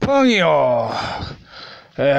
펑이요.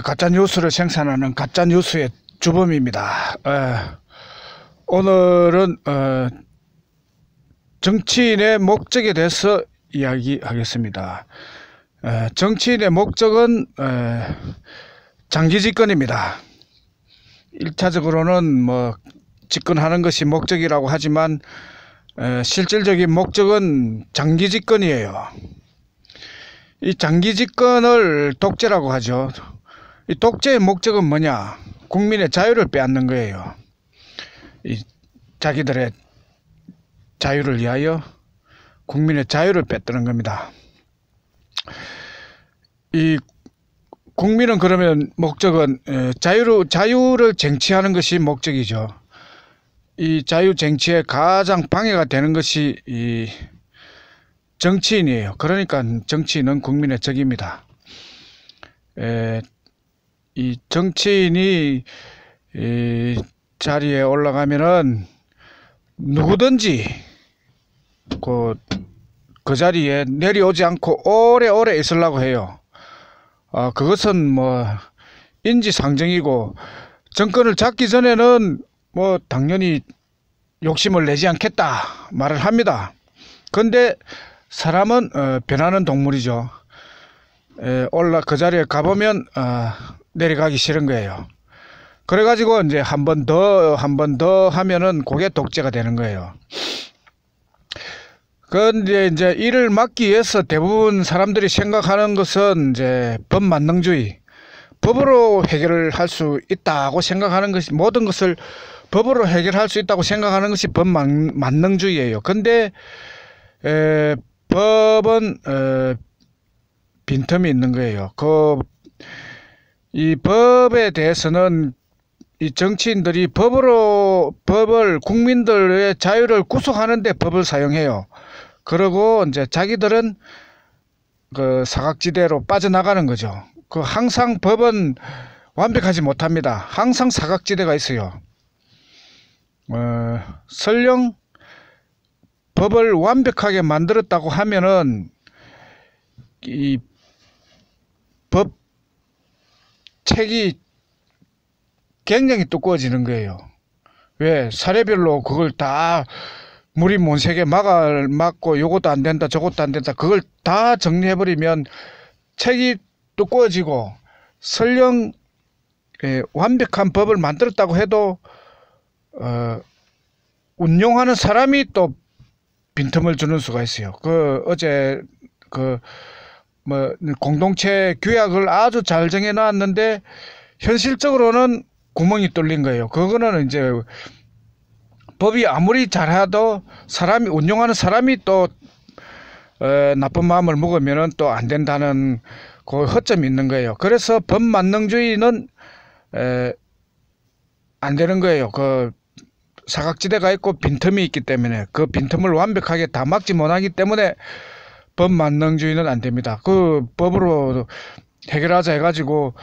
가짜 뉴스를 생산하는 가짜 뉴스의 주범입니다. 오늘은 정치인의 목적에 대해서 이야기하겠습니다. 정치인의 목적은 장기 집권입니다. 1차적으로는 뭐 집권하는 것이 목적이라고 하지만 실질적인 목적은 장기 집권이에요. 이 장기 집권을 독재라고 하죠. 이 독재의 목적은 뭐냐? 국민의 자유를 빼앗는 거예요. 이 자기들의 자유를 위하여 국민의 자유를 뺏드는 겁니다. 이 국민은 그러면 목적은 자유를 쟁취하는 것이 목적이죠. 이 자유 쟁취에 가장 방해가 되는 것이 이 정치인이에요. 그러니까 정치인은 국민의 적입니다. 이 정치인이 이 자리에 올라가면은 누구든지 그 자리에 내려오지 않고 오래오래 있으려고 해요. 그것은 뭐 인지상정이고, 정권을 잡기 전에는 뭐 당연히 욕심을 내지 않겠다 말을 합니다. 근데 사람은 변하는 동물이죠. 그 자리에 가보면 내려가기 싫은 거예요. 그래가지고 이제 한 번 더 하면은 그게 독재가 되는 거예요. 그런데 이제 이를 막기 위해서 대부분 사람들이 생각하는 것은 이제 법만능주의, 법으로 해결을 할 수 있다고 생각하는 것이, 모든 것을 법으로 해결할 수 있다고 생각하는 것이 법만능주의예요. 근데 법은 빈틈이 있는 거예요. 이 법에 대해서는 이 정치인들이 법을 국민들의 자유를 구속하는데 법을 사용해요. 그리고 이제 자기들은 그 사각지대로 빠져나가는 거죠. 항상 법은 완벽하지 못합니다. 항상 사각지대가 있어요. 설령 법을 완벽하게 만들었다고 하면은 이 법 책이 굉장히 두꺼워지는 거예요. 왜? 사례별로 그걸 다 물이 못새게 막고 요것도 안 된다 저것도 안 된다 그걸 다 정리해버리면 책이 두꺼워지고, 설령 완벽한 법을 만들었다고 해도 운용하는 사람이 또 빈틈을 주는 수가 있어요. 어제 공동체 규약을 아주 잘 정해 놨는데 현실적으로는 구멍이 뚫린 거예요. 그거는 이제 법이 아무리 잘해도 운용하는 사람이 또 나쁜 마음을 먹으면은 또 안 된다는 그 허점이 있는 거예요. 그래서 법만능주의는 안 되는 거예요. 사각지대가 있고 빈틈이 있기 때문에, 그 빈틈을 완벽하게 다 막지 못하기 때문에 법만능주의는 안 됩니다. 법으로 해결하자 해가지고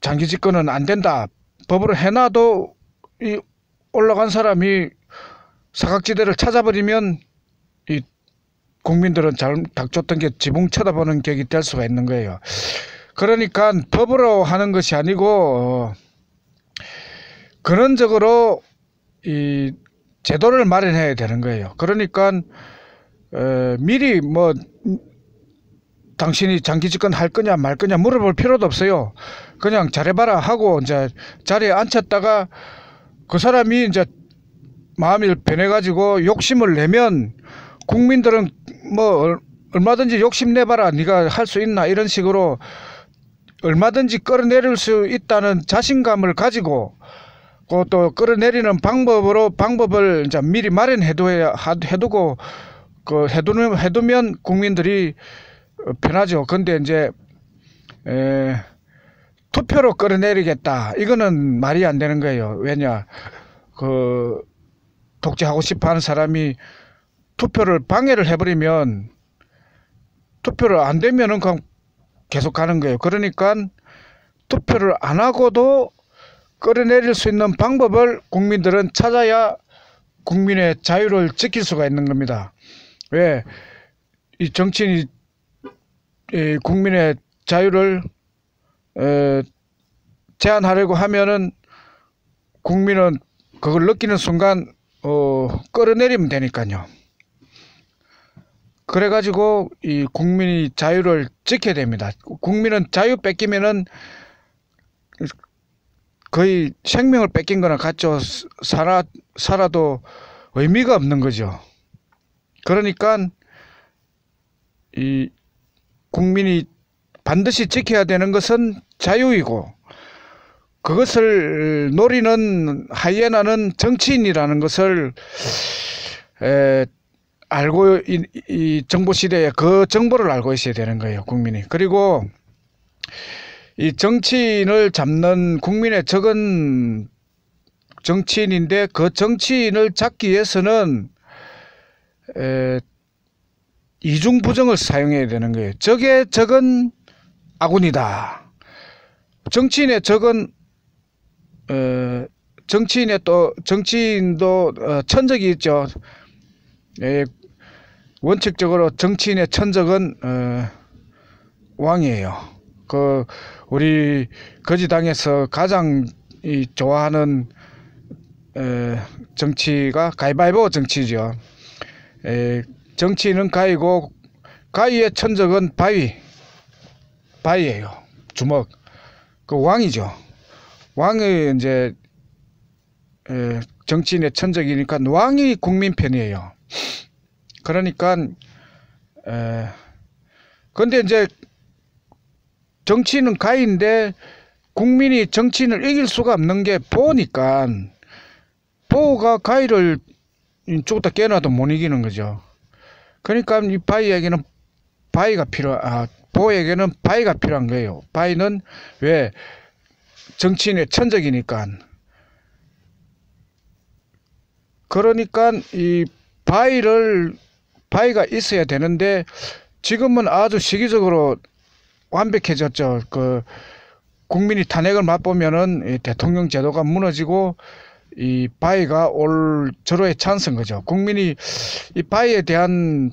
장기 집권은 안 된다, 법으로 해놔도 이 올라간 사람이 사각지대를 찾아버리면 이 국민들은 닥쳤던 게 지붕 쳐다보는 격이 될 수가 있는 거예요. 그러니까 법으로 하는 것이 아니고 근원적으로 이 제도를 마련해야 되는 거예요. 그러니까 미리 뭐 당신이 장기 집권 할 거냐 말 거냐 물어볼 필요도 없어요. 그냥 잘해봐라 하고 이제 자리에 앉혔다가 그 사람이 이제 마음이 변해가지고 욕심을 내면 국민들은 뭐 얼마든지 욕심내봐라, 네가 할 수 있나, 이런 식으로 얼마든지 끌어내릴 수 있다는 자신감을 가지고 또 끌어내리는 방법을 이제 미리 해두고 해두면 국민들이 편하죠. 근데 이제 투표로 끌어내리겠다, 이거는 말이 안 되는 거예요. 왜냐, 독재하고 싶어 하는 사람이 투표를 방해를 해버리면, 투표를 안 되면은 그냥 계속 가는 거예요. 그러니까 투표를 안 하고도 끌어내릴 수 있는 방법을 국민들은 찾아야 국민의 자유를 지킬 수가 있는 겁니다. 왜? 이 정치인이 이 국민의 자유를 제한하려고 하면은 국민은 그걸 느끼는 순간 끌어내리면 되니까요. 그래가지고 이 국민이 자유를 지켜야 됩니다. 국민은 자유 뺏기면은 거의 생명을 뺏긴 거나 같죠. 살아도 의미가 없는 거죠. 그러니까 이 국민이 반드시 지켜야 되는 것은 자유이고, 그것을 노리는 하이에나는 정치인이라는 것을 알고, 이 정보 시대에 그 정보를 알고 있어야 되는 거예요, 국민이. 그리고 이 정치인을 잡는 국민의 적은 정치인인데, 그 정치인을 잡기 위해서는 이중부정을 사용해야 되는 거예요. 적의 적은 아군이다. 정치인의 적은 정치인도 천적이 있죠. 원칙적으로 정치인의 천적은 왕이에요. 우리 거지당에서 가장 좋아하는 정치가 가위바위보 정치죠. 정치인은 가위고, 가위의 천적은 바위예요. 주먹. 그 왕이죠. 왕이 이제 정치인의 천적이니까 왕이 국민 편이에요. 그러니까 근데 이제 정치인은 가위인데 국민이 정치인을 이길 수가 없는 게 보니까, 보가 가위를 죽었다 깨어나도 못 이기는 거죠. 그러니까 이 바위에게는 보에게는 바위가 필요한 거예요. 바위는 왜? 정치인의 천적이니까. 그러니까 이 바위가 있어야 되는데, 지금은 아주 시기적으로 완벽해졌죠. 국민이 탄핵을 맛보면은 대통령 제도가 무너지고 이 바위가 올 절호의 찬스인 거죠. 국민이 이 바위에 대한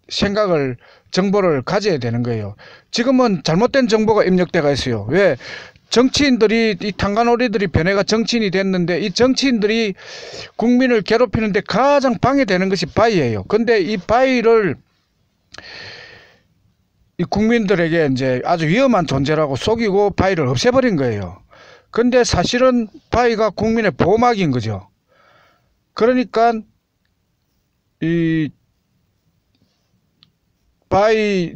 생각을, 정보를 가져야 되는 거예요. 지금은 잘못된 정보가 입력돼가 있어요. 왜? 정치인들이, 이 탄간오리들이 변해가 정치인이 됐는데, 이 정치인들이 국민을 괴롭히는데 가장 방해되는 것이 바위예요. 근데 이 바위를 이 국민들에게 이제 아주 위험한 존재라고 속이고 바위를 없애버린 거예요. 근데 사실은 바위가 국민의 보호막인 거죠. 그러니까 이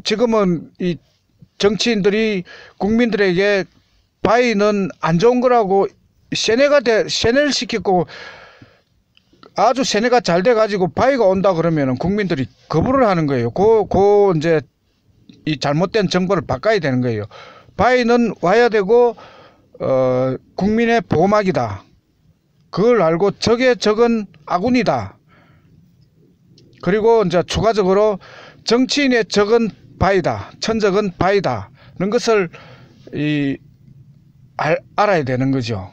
지금은 이 정치인들이 국민들에게 바위는 안 좋은 거라고 세뇌를 시켰고, 아주 세뇌가 잘 돼 가지고 바위가 온다 그러면은 국민들이 거부를 하는 거예요. 이제 이 잘못된 정보를 바꿔야 되는 거예요. 바위는 와야 되고 국민의 보호막이다. 그걸 알고 적의 적은 아군이다. 그리고 이제 추가적으로 정치인의 적은 바위다. 천적은 바위다. 는 것을 알아야 되는 거죠.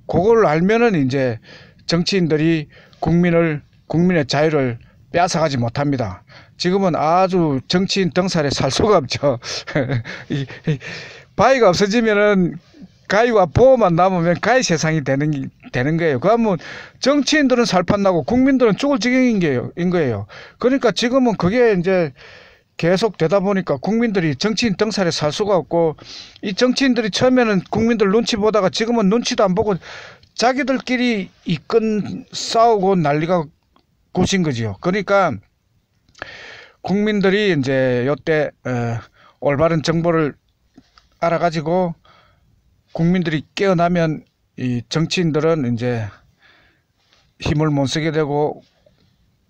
그걸 알면은 이제 정치인들이 국민의 자유를 빼앗아가지 못합니다. 지금은 아주 정치인 등살에 살 수가 없죠. 바위가 없어지면은 가위와 보호만 남으면 가위 세상이 되는 거예요. 그러면 정치인들은 살판나고 국민들은 죽을 지경인 거예요. 그러니까 지금은 그게 이제 계속 되다 보니까 국민들이 정치인 등살에 살 수가 없고, 이 정치인들이 처음에는 국민들 눈치 보다가 지금은 눈치도 안 보고 자기들끼리 이끈 싸우고 난리가 고신 거지요. 그러니까 국민들이 이제 요때 올바른 정보를 알아가지고 국민들이 깨어나면 이 정치인들은 이제 힘을 못 쓰게 되고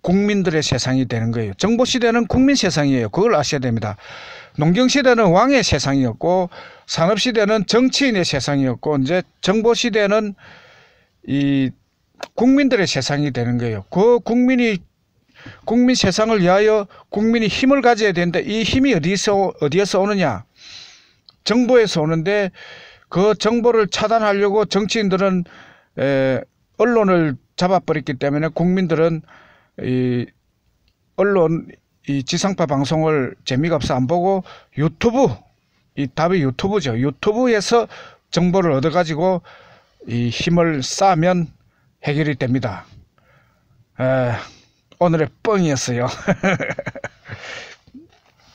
국민들의 세상이 되는 거예요. 정보 시대는 국민 세상이에요. 그걸 아셔야 됩니다. 농경 시대는 왕의 세상이었고, 산업 시대는 정치인의 세상이었고, 이제 정보 시대는 이 국민들의 세상이 되는 거예요. 국민 세상을 위하여 국민이 힘을 가져야 되는데, 이 힘이 어디에서 오느냐? 정보에서 오는데, 그 정보를 차단하려고 정치인들은 언론을 잡아버렸기 때문에 국민들은 이 언론 이 지상파 방송을 재미가 없어 안 보고 유튜브, 이 답이 유튜브죠. 유튜브에서 정보를 얻어 가지고 이 힘을 쌓으면 해결이 됩니다. 오늘의 뻥이었어요.